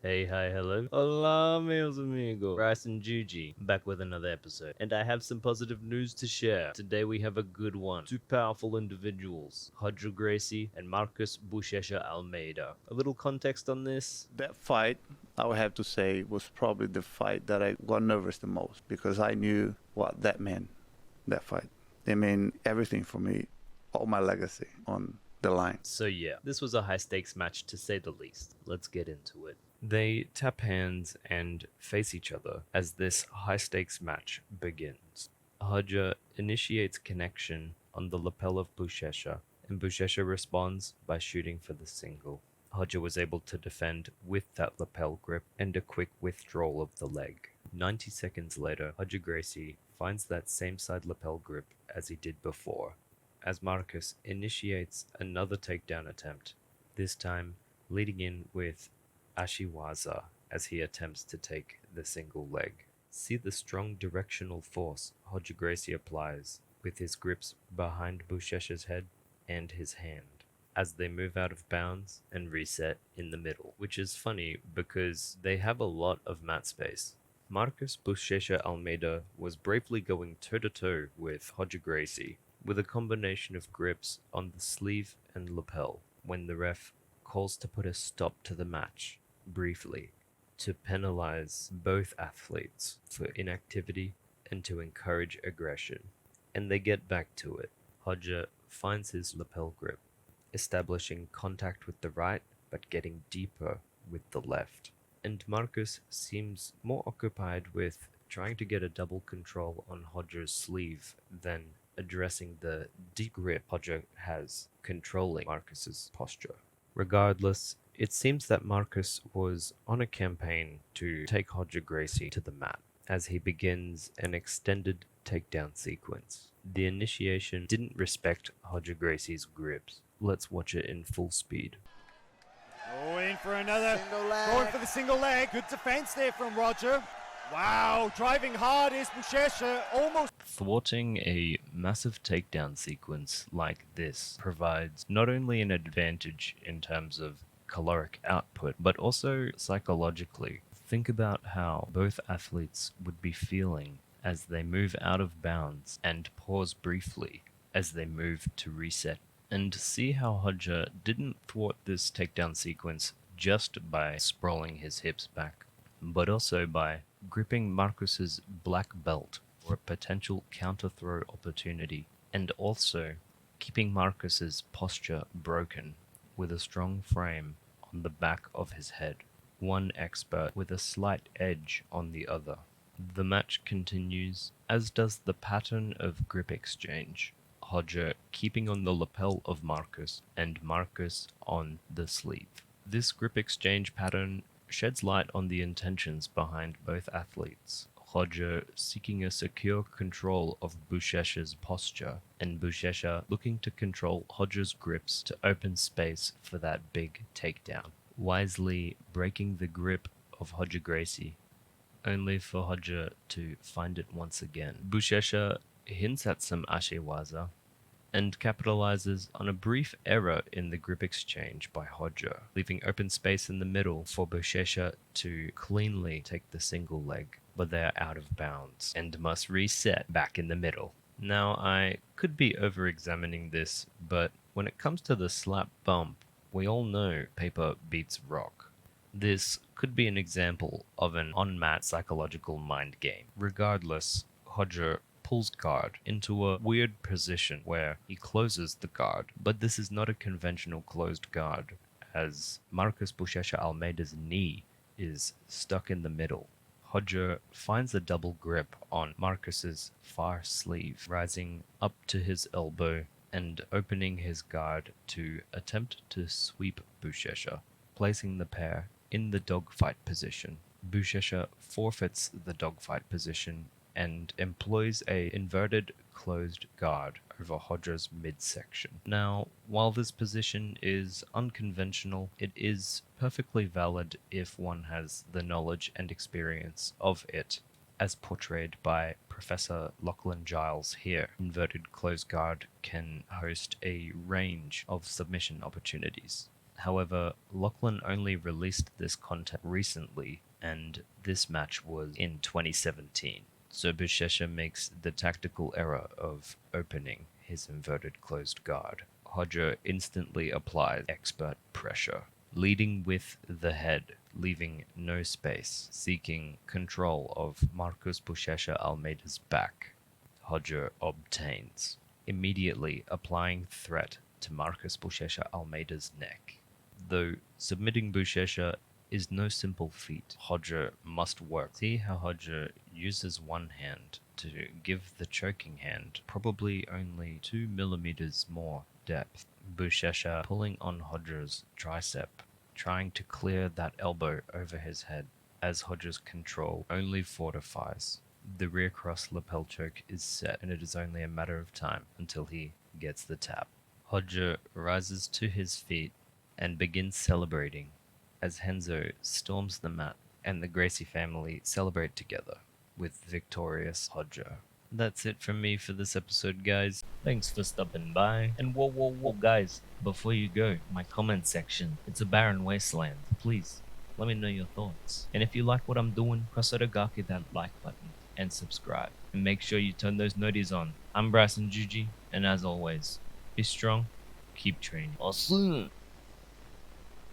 Hey, hi, hello. Hola, meus amigos. Bryce and Juji, back with another episode. And I have some positive news to share. Today we have a good one. Two powerful individuals, Gracie and Marcus Buchecha Almeida. A little context on this? That fight, I would have to say, was probably the fight that I got nervous the most because I knew what that meant, that fight. It meant everything for me, all my legacy on the line. So yeah, this was a high stakes match to say the least. Let's get into it. They tap hands and face each other as this high stakes match begins. Hodja initiates connection on the lapel of Buchecha, and Buchecha responds by shooting for the single. Hodja was able to defend with that lapel grip and a quick withdrawal of the leg. 90 seconds later, Hodja Gracie finds that same side lapel grip as he did before, as Marcus initiates another takedown attempt, this time leading in with Ashiwaza as he attempts to take the single leg. See the strong directional force Hodja Gracie applies with his grips behind Buchecha's head and his hand as they move out of bounds and reset in the middle, which is funny because they have a lot of mat space. Marcus Buchecha Almeida was bravely going toe-to-toe with Hodja Gracie with a combination of grips on the sleeve and lapel when the ref calls to put a stop to the match briefly to penalize both athletes for inactivity and to encourage aggression. And they get back to it. Hodja finds his lapel grip, establishing contact with the right but getting deeper with the left. And Marcus seems more occupied with trying to get a double control on Hodja's sleeve than addressing the deep grip Hodja has controlling Marcus's posture. Regardless, it seems that Marcus was on a campaign to take Hodja Gracie to the mat as he begins an extended takedown sequence. The initiation didn't respect Hodja Gracie's grips. Let's watch it in full speed. Oh, in for another. Going for the single leg. Good defense there from Roger. Wow, driving hard is Buchecha, almost. Thwarting a massive takedown sequence like this provides not only an advantage in terms of caloric output, but also psychologically. Think about how both athletes would be feeling as they move out of bounds and pause briefly as they move to reset. And see how Hodja didn't thwart this takedown sequence just by sprawling his hips back, but also by gripping Marcus's black belt for a potential counter-throw opportunity, and also keeping Marcus's posture broken with a strong frame on the back of his head, one expert with a slight edge on the other. The match continues, as does the pattern of grip exchange, Hodja keeping on the lapel of Marcus and Marcus on the sleeve. This grip exchange pattern sheds light on the intentions behind both athletes. Hodja seeking a secure control of Buchecha's posture, and Buchecha looking to control Hodja's grips to open space for that big takedown, wisely breaking the grip of Hodja Gracie, only for Hodja to find it once again. Buchecha hints at some Ashiwaza, and capitalizes on a brief error in the grip exchange by Hodja, leaving open space in the middle for Buchecha to cleanly take the single leg, but they are out of bounds and must reset back in the middle. Now, I could be over-examining this, but when it comes to the slap bump, we all know paper beats rock. This could be an example of an on-mat psychological mind game. Regardless, Hodja pulls guard into a weird position where he closes the guard, but this is not a conventional closed guard, as Marcus Buchecha Almeida's knee is stuck in the middle. Hodja finds a double grip on Marcus's far sleeve, rising up to his elbow and opening his guard to attempt to sweep Buchecha, placing the pair in the dogfight position. Buchecha forfeits the dogfight position and employs a inverted closed guard over Hodja's midsection. Now, while this position is unconventional, it is perfectly valid if one has the knowledge and experience of it, as portrayed by Professor Lachlan Giles here. Inverted closed guard can host a range of submission opportunities, However, Lachlan only released this content recently, and this match was in 2017. So Buchecha makes the tactical error of opening his inverted closed guard. Hodger instantly applies expert pressure, leading with the head, leaving no space, seeking control of Marcus Buchecha Almeida's back. Hodger obtains, immediately applying threat to Marcus Buchecha Almeida's neck. Though submitting Buchecha is no simple feat, Hodger must work. See how Hodger uses one hand to give the choking hand probably only 2 millimeters more depth. Buchecha pulling on Hodger's tricep, trying to clear that elbow over his head, as Hodger's control only fortifies. The rear cross lapel choke is set, and it is only a matter of time until he gets the tap. Hodger rises to his feet and begins celebrating as Henzo storms the mat, and the Gracie family celebrate together with victorious Hodger. That's it from me for this episode, guys. Thanks for stopping by. And whoa, guys, before you go, my comment section, it's a barren wasteland. Please, let me know your thoughts. And if you like what I'm doing, press that like button and subscribe. And make sure you turn those noties on. I'm Bryson Juji, and as always, be strong, keep training. Awesome.